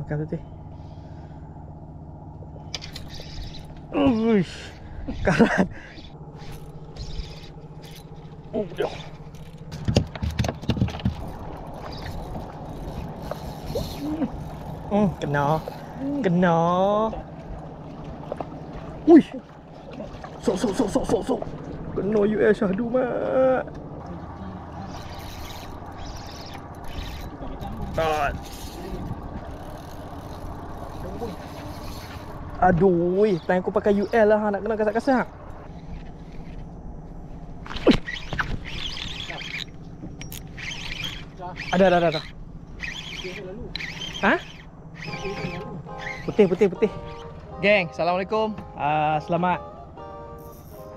Makan tu. Uish, karat. Dah. Kena. Uish. Sok. Kena US syahdu mat. Aduh, time aku pakai UL lah, nak kena kasak-kasak. Ada. Ha? Putih. Geng, Assalamualaikum. Selamat.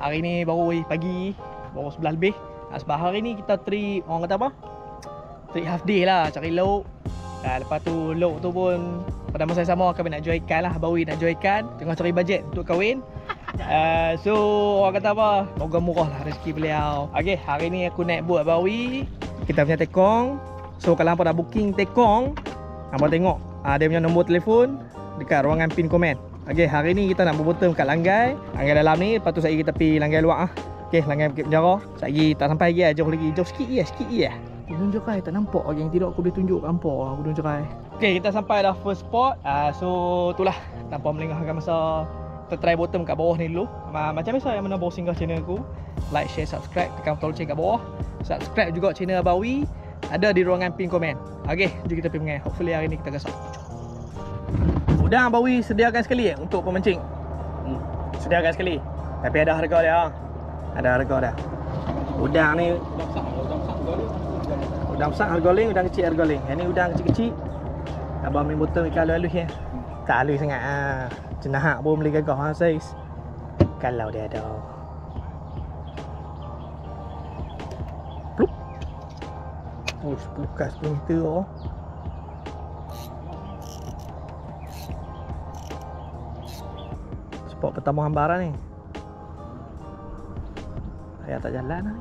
Hari ni baru pagi, baru 11 lebih. Sebab hari ni kita trip, orang kata apa? Trip half day lah, cari lauk. Lepas tu lauk tu pun pada masa yang sama kami nak jual ikan lah. Bawi nak jual ikan, tengah cari bajet untuk kahwin. So orang kata apa, moga murah lah rezeki beliau. Okay, hari ni aku naik boat Bawi. Kita punya tekong. So kalau hampa dah booking tekong, hampa tengok dia punya nombor telefon dekat ruangan pin komen. Okay, hari ni kita nak berbotol kat langgai dalam ni. Lepas tu kita pergi langgai luar lah. Okay, langgai Bukit Penjara. Lagi tak sampai lagi, jauh lagi. Jauh sikit je. Gunung Jerai tak nampak lagi. Yang tidak aku boleh tunjuk hampa lah Gunung Jerai. Okay, kita sampai dah first spot. So itulah, tanpa melengahkan masa, kita try bottom kat bawah ni dulu. Macam biasa yang mana baru singgah channel aku, like, share, subscribe, tekan butang lonceng kat bawah. Subscribe juga channel Bawi, ada di ruangan pin komen. Okay, jom kita pergi mengai. Hopefully hari ni kita gasak. Udang Bawi sediakan sekali untuk pemancing. Sediakan sekali. Tapi ada harga dia. Ada harga dia. Udang ni udang besar harga lain, udang kecil harga lain. Yang ni udang kecil-kecil. Abang main botol ikan halus ya. Tak halus sangat Cenahak pun boleh gagah saiz. Kalau dia ada. Plup. 10 kas 10 meter oh. Spot pertama hambaran ni. Saya tak jalan lah.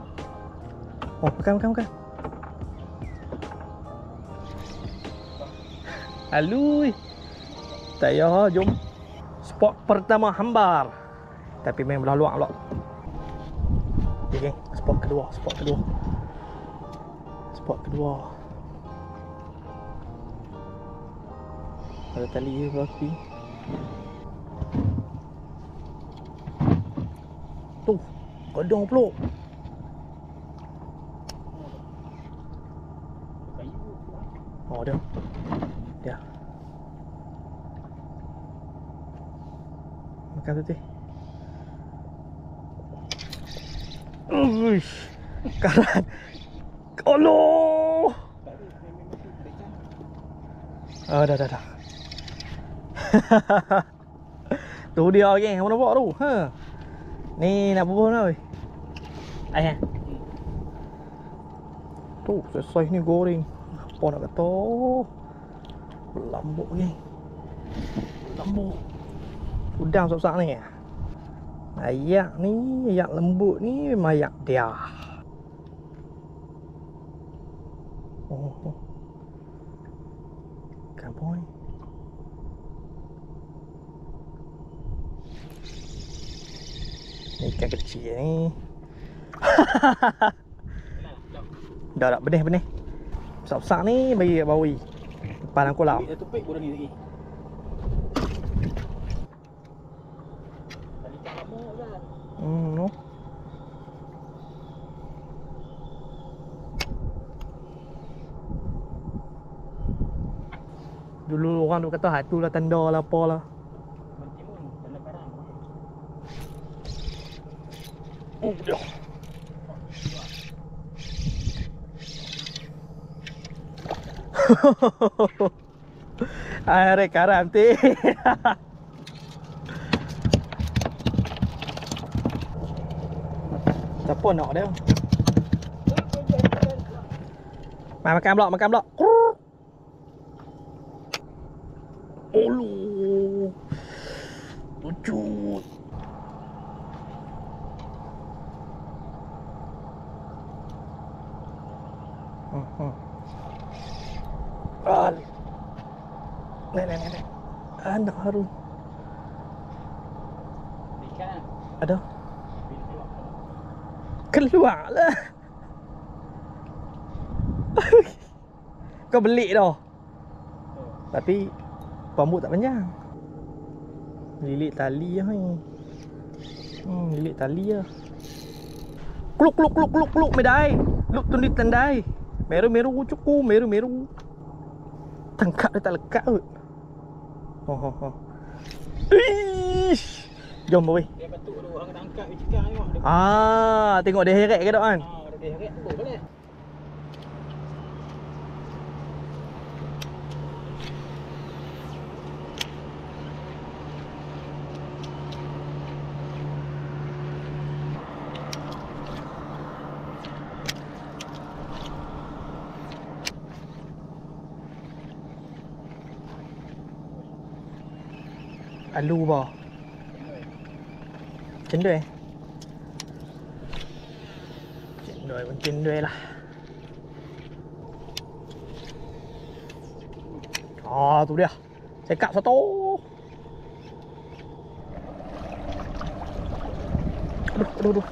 Oh, makan. Alui. Tak payah, jom. Spot pertama hambar. Tapi main belah luar pula. Okay, geng. Spot kedua. Ada tali je berapa. Tu, kodong pula. Oh, dia. Makan tu. Uish, karat. Allah. Oh, dah. Tu dia geng, apa nampak tu? Ni nak bubuh dah weh. Ayah. Tu, saiz ni goreng. Apa nak kata? Lambuk geng. Udang besar ni. Ayak lembut ni memang ayak dia. Oh. Kan boy. Ni ikan kecil ni. Dah benih. Besar-besar ni bagi kat Bawi. Depan aku lah. Dia tupik kurang ni lagi. No. Dulu orang tu kata tu lah tanda lah apa lah. Mentimun, tanda karang. Oh, dah. Air karam ti. Siapa nak dia? Mai makan blok. Olu. Lucu. Nek. Anak Harun. Ikan. Ada. Keluar lah. Kau belik dah. Tapi rambut tak panjang. Lilit tali lah ni. Lilit tali lah. Kluk medai. Luk tundi tandai. Meru cukup, meru. Tangkap dia tak lekat kot. Ish. Jom boy. Dia patut ada orang tangkap ikan ni mah. Tengok dia heret ke tak kan? Dia heret tu boleh. Alu ba. Cendol. Cendol pun cendol lah. Tu dia. Cekap satu. Aduh.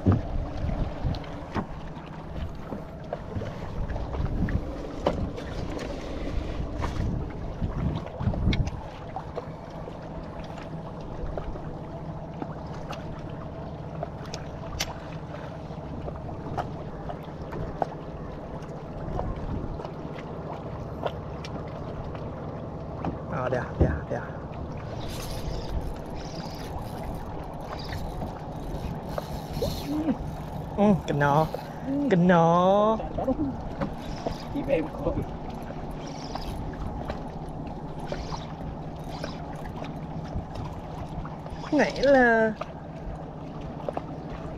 Dia. Kena. Tiba kau. Naiklah.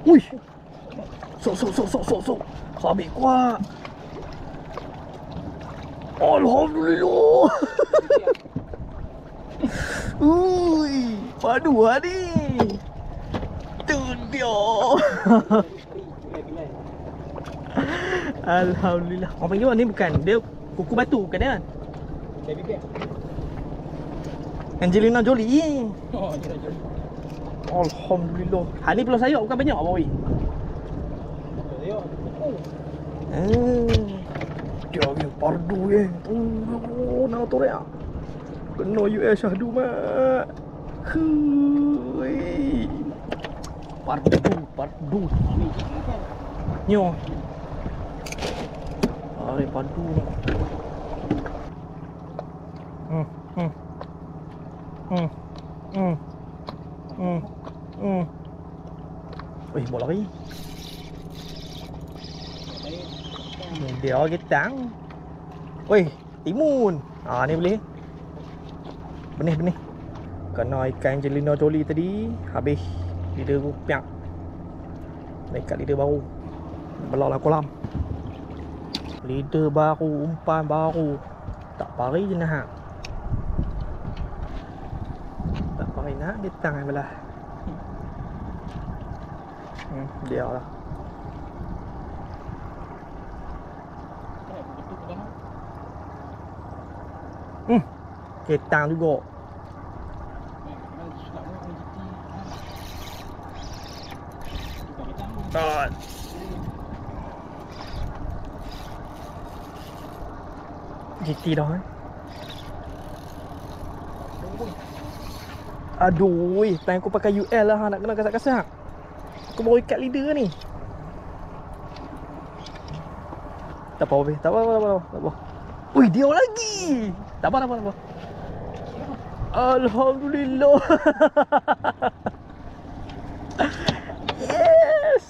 Ui. Sok. Sabit kuat. Alhamdulillah. Ui, padu lah ni. Tu dia. Alhamdulillah. Orang panggil ni bukan. Dia kuku batu bukan dia kan? Baby bear. Angelina Jolie. Angelina Jolie. Alhamdulillah. Hal ni peluang sayap bukan banyak apa weh? Sayap. Dia punya pardu nak tu rea. Kena US syahdu mak. Hui. Pardu. Nyo. Are pardu ni. Boleh lagi. Dia getang. Weh, timun. Ni boleh. Benih. Kena ikan Angelina Jolie tadi. Habis lidah rupiak. Dekat lidah baru. Belah lah kolam. Lidah baru, umpan baru. Tak pari je nak. Tak pari nak, dia tangan belah. Dia lah. Ketang juga. Tak. GT dah Aduh, time aku pakai UL lah, nak kena kasak-kasak. Aku baru ikat leader ni. Tak apa. Ui, dia lagi. Tak apa. Alhamdulillah. Yes.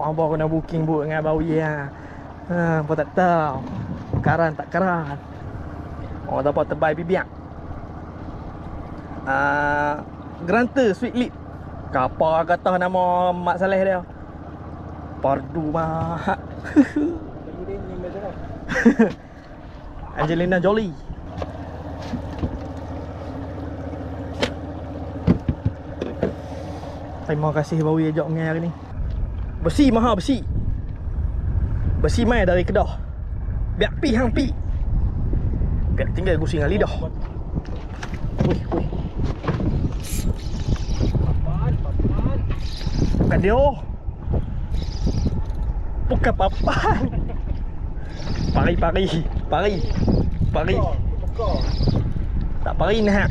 Abang kena booking boat dengan Abang Wi lah. Apa tak tahu. Karan tak karan. Orang dapat terbaik bibiak. Granter Sweet Lip. Kapal kata nama Mak Saleh dia. Pardu mak. Angelina Jolie. Terima kasih Bawi ajak mengai hari ni. Besi mahal besi. Besi mai dari Kedah. Biak pi hang pi. tinggal gusi dengan lidah. Wih. Papan. Bukan dia. Bukan papan. Pari. Bekor. Tak pari nak.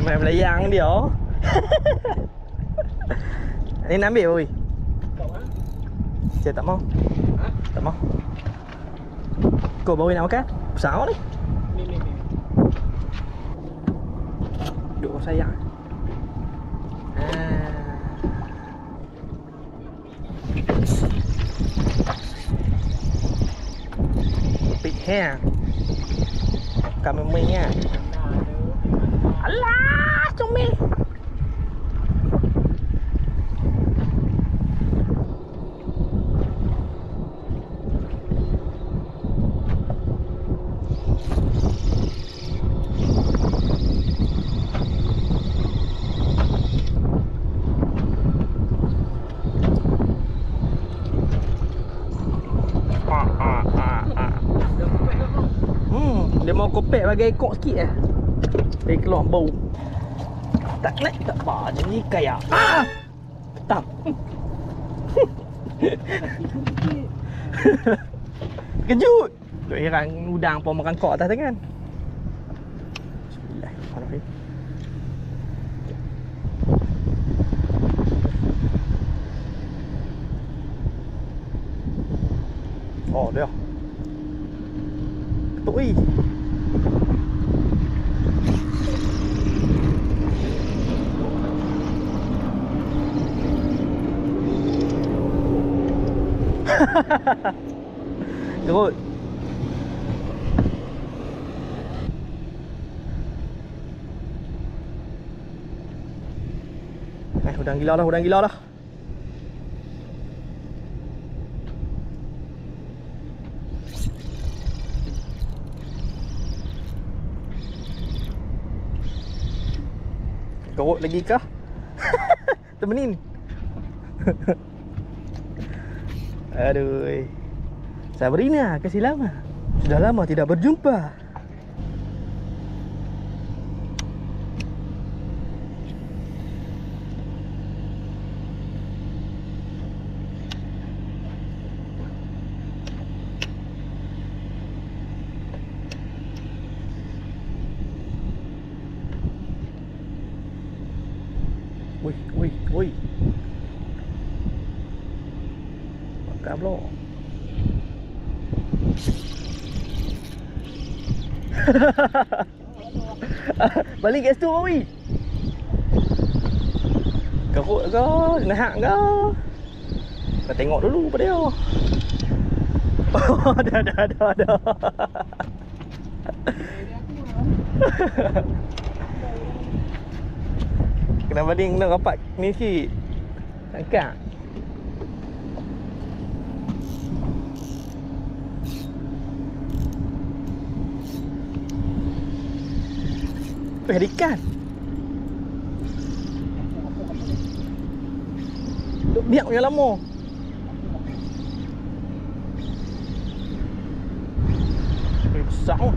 Main belayang dia. Ni nak ambil oi. Kau ah? Saya tak mau. Ha? Tak mau. Kau baru nak makan? Besar ni. Ni. Duk sayang. Big hair. Kami mainnya. Alah, comel. Dia mau kopek bagi ekor sikit lah. Dia keluar bau. Tak naik tak apa jadi kaya. Tak. Kejut. Duk heran udang pun makan kok atas tangan. Bismillahirrahmanirrahim. Oh dia. Ketuk ni. Gerut. Udang gila dah. Gerut lagi kah? Temenin. Aduh. Sabrina, kasih lama. Sudah lama tidak berjumpa. Wih. Makan pula. Balik kat situ Mawi. Kerut ke? Nahak ke? Kau tengok dulu pada dia. Oh, dah. Kena baling, kena rapat ni sikit. Angkat. Ada ikan. Duk biak punya lama. Besar pun.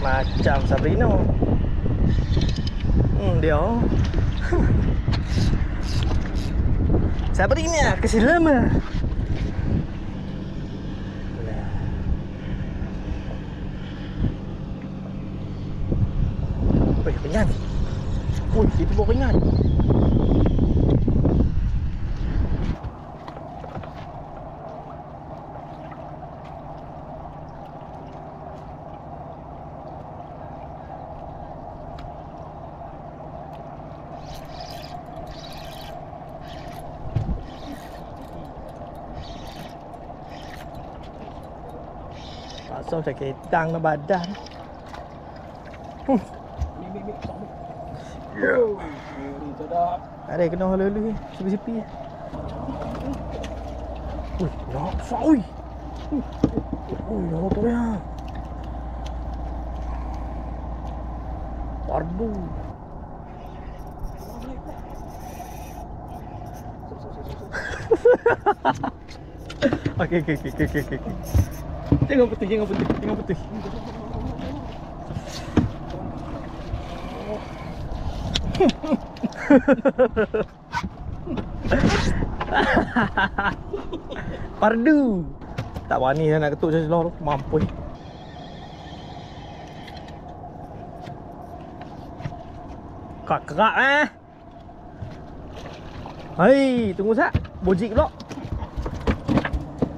Macam Sabrina. Dia. Sabrina, kasih lama. Wih, ringan. Wih, itu bawa ringan. Pasal macam ketang na badan. Mik. Ya. Ni sedap. Ada kena lalu sepi-sepi. Wih, nak besar wih. Nampak dia. Pardu. Okey. Tengok putih. Pardu. Tak berani nak ketuk macam seluar tu. Mampus. Kerak Hei, tunggu sat. Bojik pula.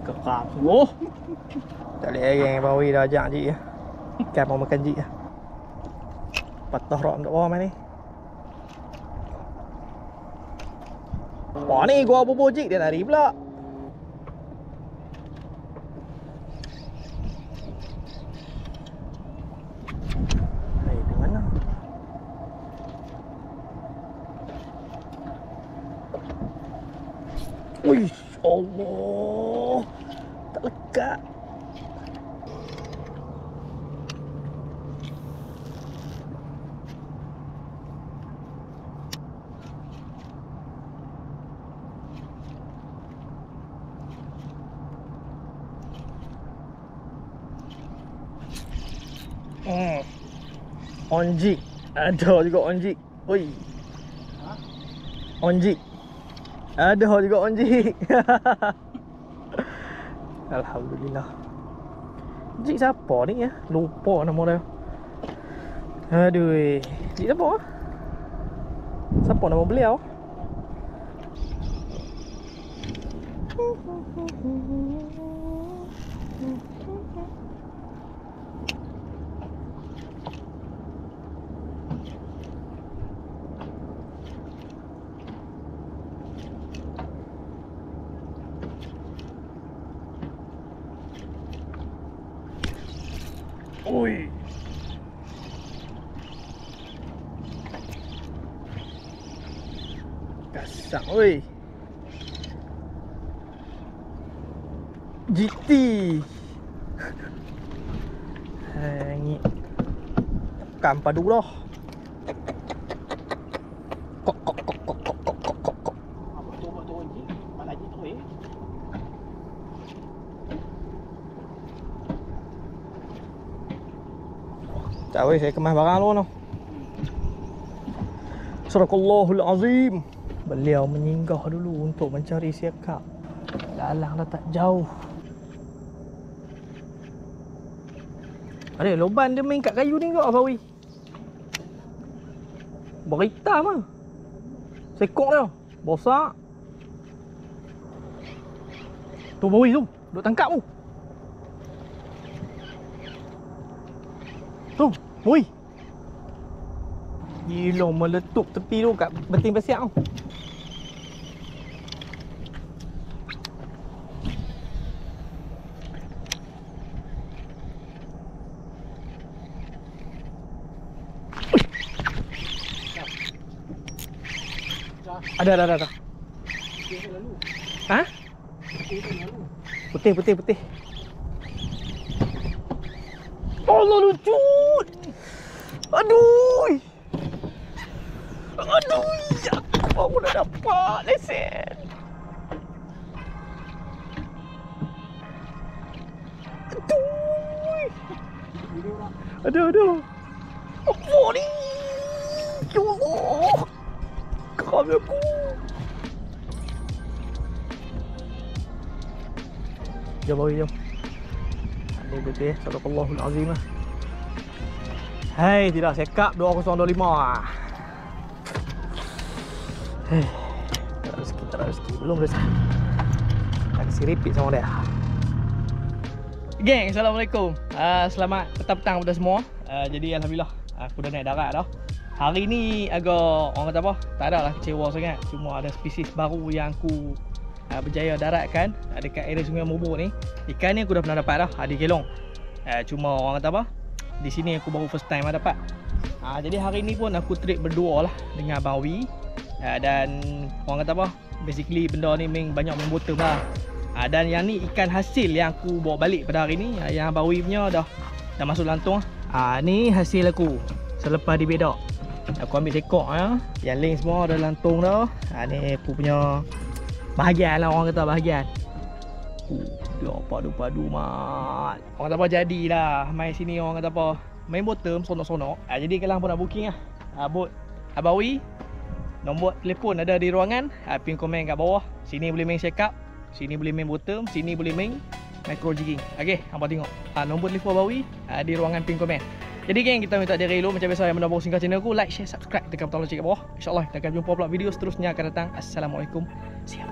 Kerak semua. Tak boleh geng bawi dah ajak jik ya. Kan mau makan jik ya. Patah rak tak bawah mana ni. Wah ni gua bojik dia lari pula. Hei, di mana? Wih, Allah. Tak lekat. Onjik. Ada juga onjik. Oi. Onjik. Ada juga onjik. Alhamdulillah. Jik siapa ni ya? Lupa nama dia. Aduh. Jik siapa? Siapa nama beliau? Oi. Kasar oi. GT. Hangit. Tekan padu dah. Kok. Apa tu ni? Malah ni tu Tak boleh saya kemas barang luar tu. Sadaqallahul azim. Beliau menyinggah dulu untuk mencari siakap. Lalang dah tak jauh. Ada loban dia main kat kayu ni kau Abawi. Berita mah. Sekok dia. Bosak. Tu Abawi tu. Duk tangkap tu. Tu, woi. Gila meletup tepi tu kat beting pasiak tu. Ada. Ha? Putih. Allah lucu. Aduh. Aku dah dapat lesen. Aduh. Apa ni? Ya Allah. Kau aku. Jom bawi jom. Ini betul ya. Sadaqallahul azim lah. Hai, tidak sekap 2025 ah. Tak ada rezeki. Belum rezeki. Tak kasi repeat sama dia. Geng, Assalamualaikum. Selamat petang-petang kepada semua. Jadi Alhamdulillah aku dah naik darat dah. Hari ni agak orang kata apa? Tak ada lah kecewa sangat. Cuma ada spesies baru yang aku berjaya daratkan dekat area Sungai Mubur ni. Ikan ni aku dah pernah dapat dah, di Kelong. Cuma orang kata apa? Di sini aku baru first time dapat. Jadi hari ni pun aku trip berdua lah dengan Abang Wi. Dan orang kata apa? Basically benda ni memang banyak main bottom lah. Dan yang ni ikan hasil yang aku bawa balik pada hari ni. Yang Abang Wi punya dah masuk lantung. Ni hasil aku selepas dibedak. Aku ambil sekok ya. Yang link semua dah lantung dah. Ni aku punya Bahagian lah orang kata, bahagian. Dia padu-padu mat. Orang kata apa jadilah main sini, orang kata apa, main bottom sonok-sonok. Jadi kalau hang pun nak booking lah, bot Abawi, nombor telefon ada di ruangan, pin komen kat bawah. Sini boleh main check up, sini boleh main bottom, sini boleh main micro jigging. Okey, hangpa tengok. Nombor telefon Abawi di ruangan pin komen. Jadi geng, kita minta diri dulu macam biasa yang baru singgah channel aku, like, share, subscribe, tekan butang lonceng kat bawah. InsyaAllah kita akan jumpa pula video seterusnya akan datang. Assalamualaikum. See you.